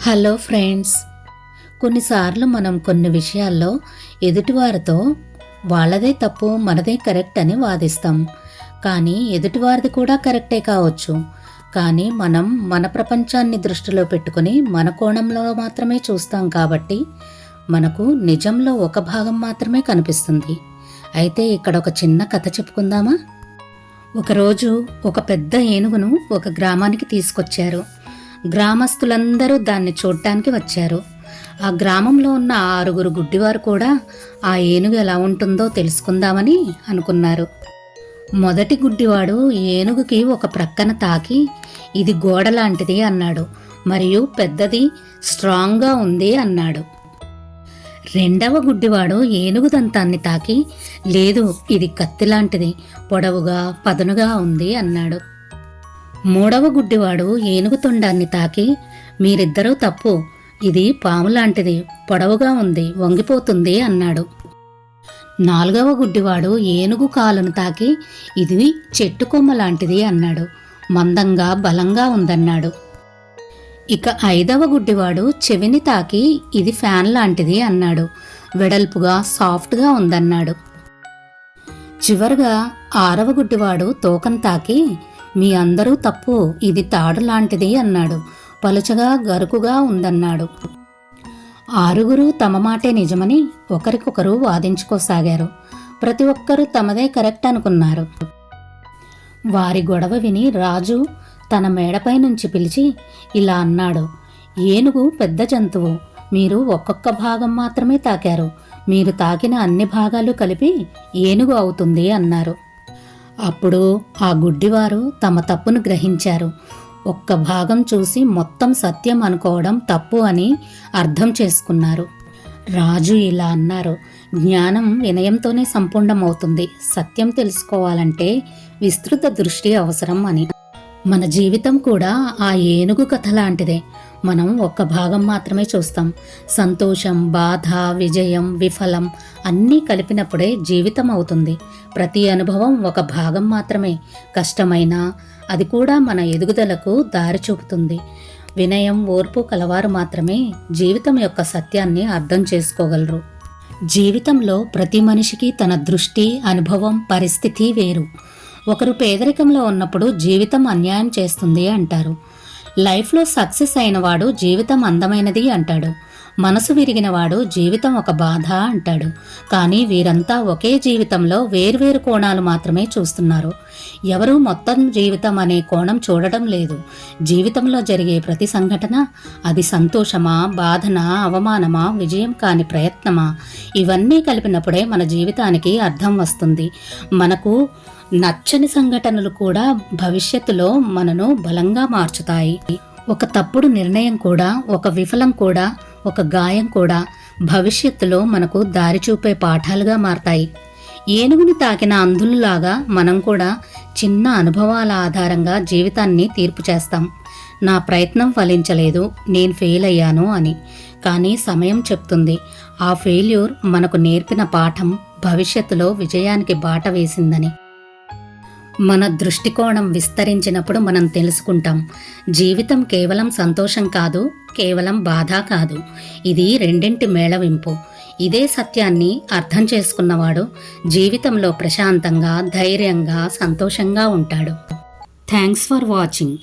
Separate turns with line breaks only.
Hello friends, కొన్నిసార్లు మనం కొన్ని విషయాల్లో ఎదుటివారితో వాళ్ళదే తప్పు మనదే కరెక్ట్ అని వాదిస్తాం. కానీ ఎదుటివారిది కూడా కరెక్టే కావచ్చు. కానీ మనం మన ప్రపంచాన్ని దృష్టిలో పెట్టుకుని మన కోణంలో మాత్రమే చూస్తాం కాబట్టి మనకు నిజంలో ఒక భాగం మాత్రమే కనిపిస్తుంది. అయితే ఇక్కడ ఒక చిన్న కథ చెప్పుకుందామా? ఒకరోజు ఒక పెద్ద ఏనుగును ఒక గ్రామానికి తీసుకొచ్చారు. గ్రామస్తులందరూ దాన్ని చూడ్డానికి వచ్చారు. ఆ గ్రామంలో ఉన్న 6 గుడ్డివారు కూడా ఆ ఏనుగు ఎలా ఉంటుందో తెలుసుకుందామని అనుకున్నారు. మొదటి గుడ్డివాడు ఏనుగుకి ఒక ప్రక్కన తాకి, ఇది గోడ లాంటిది అన్నాడు. మరియు పెద్దది, స్ట్రాంగ్గా ఉంది అన్నాడు. రెండవ గుడ్డివాడు ఏనుగు దంతాన్ని తాకి, లేదు ఇది కత్తి లాంటిది, పొడవుగా పదునుగా ఉంది అన్నాడు. మూడవ గుడ్డివాడు ఏనుగు తొండాన్ని తాకి, మీరిద్దరూ తప్పు, ఇది పాము లాంటిది, పొడవుగా ఉంది, వంగిపోతుంది అన్నాడు. నాలుగవ గుడ్డివాడు ఏనుగు కాలును తాకి, ఇది చెట్టు కొమ్మ లాంటిది అన్నాడు, మందంగా బలంగా ఉందన్నాడు. ఇక ఐదవ గుడ్డివాడు చెవిని తాకి, ఇది ఫ్యాన్ లాంటిది అన్నాడు, వెడల్పుగా సాఫ్ట్గా ఉందన్నాడు. చివరగా 6వ గుడ్డివాడు తోకను తాకి, మీ అందరూ తప్పు, ఇది తాడు లాంటిది అన్నాడు, పలుచగా గరుకుగా ఉందన్నాడు. 6 తమ మాటే నిజమని ఒకరికొకరు వాదించుకోసాగారు. ప్రతి ఒక్కరూ తమదే కరెక్ట్ అనుకున్నారు. వారి గొడవ విని రాజు తన మేడపై నుంచి పిలిచి ఇలా అన్నాడు, ఏనుగు పెద్ద జంతువు, మీరు ఒక్కొక్క భాగం మాత్రమే తాకారు, మీరు తాకిన అన్ని భాగాలు కలిపి ఏనుగు అవుతుంది అన్నారు. అప్పుడు ఆ గుడ్డివారు తమ తప్పును గ్రహించారు. ఒక్క భాగం చూసి మొత్తం సత్యం అనుకోవడం తప్పు అని అర్థం చేసుకున్నారు. రాజు ఇలా అన్నారు, జ్ఞానం వినయంతోనే సంపూర్ణమవుతుంది. సత్యం తెలుసుకోవాలంటే విస్తృత దృష్టి అవసరం అని. మన జీవితం కూడా ఆ ఏనుగు కథ లాంటిదే. మనం ఒక్క భాగం మాత్రమే చూస్తాం. సంతోషం, బాధ, విజయం, విఫలం అన్నీ కలిపినప్పుడే జీవితం అవుతుంది. ప్రతి అనుభవం ఒక భాగం మాత్రమే. కష్టమైనా అది కూడా మన ఎదుగుదలకు దారి చూపుతుంది. వినయం, ఓర్పు కలవారు మాత్రమే జీవితం యొక్క సత్యాన్ని అర్థం చేసుకోగలరు. జీవితంలో ప్రతి మనిషికి తన దృష్టి, అనుభవం, పరిస్థితి వేరు. ఒకరు పేదరికంలో ఉన్నప్పుడు జీవితం అన్యాయం చేస్తుంది అంటారు. లైఫ్లో సక్సెస్ అయినవాడు జీవితం అందమైనది అంటాడు. మనసు విరిగినవాడు జీవితం ఒక బాధ అంటాడు. కానీ వీరంతా ఒకే జీవితంలో వేర్వేరు కోణాలు మాత్రమే చూస్తున్నారు. ఎవరూ మొత్తం జీవితం అనే కోణం చూడడం లేదు. జీవితంలో జరిగే ప్రతి సంఘటన, అది సంతోషమా, బాధనా, అవమానమా, విజయం కాని ప్రయత్నమా, ఇవన్నీ కలిపినప్పుడే మన జీవితానికి అర్థం వస్తుంది. మనకు నచ్చని సంఘటనలు కూడా భవిష్యత్తులో మనను బలంగా మార్చుతాయి. ఒక తప్పుడు నిర్ణయం కూడా, ఒక విఫలం కూడా, ఒక గాయం కూడా భవిష్యత్తులో మనకు దారి చూపే పాఠాలుగా మారతాయి. ఏనుగుని తాకిన అంధుల్లాగా మనం కూడా చిన్న అనుభవాల ఆధారంగా జీవితాన్ని తీర్పు చేస్తాం. నా ప్రయత్నం ఫలించలేదు, నేను ఫెయిల్ అయ్యాను అని. కానీ సమయం చెప్తుంది, ఆ ఫెయిల్యూర్ మనకు నేర్పిన పాఠం భవిష్యత్తులో విజయానికి బాట వేసిందని. మన దృష్టికోణం విస్తరించినప్పుడు మనం తెలుసుకుంటాం, జీవితం కేవలం సంతోషం కాదు, కేవలం బాధ కాదు, ఇది రెండింటి మేళవింపు. ఇదే సత్యాన్ని అర్థం చేసుకున్నవాడు జీవితంలో ప్రశాంతంగా, ధైర్యంగా, సంతోషంగా ఉంటాడు. Thanks for watching.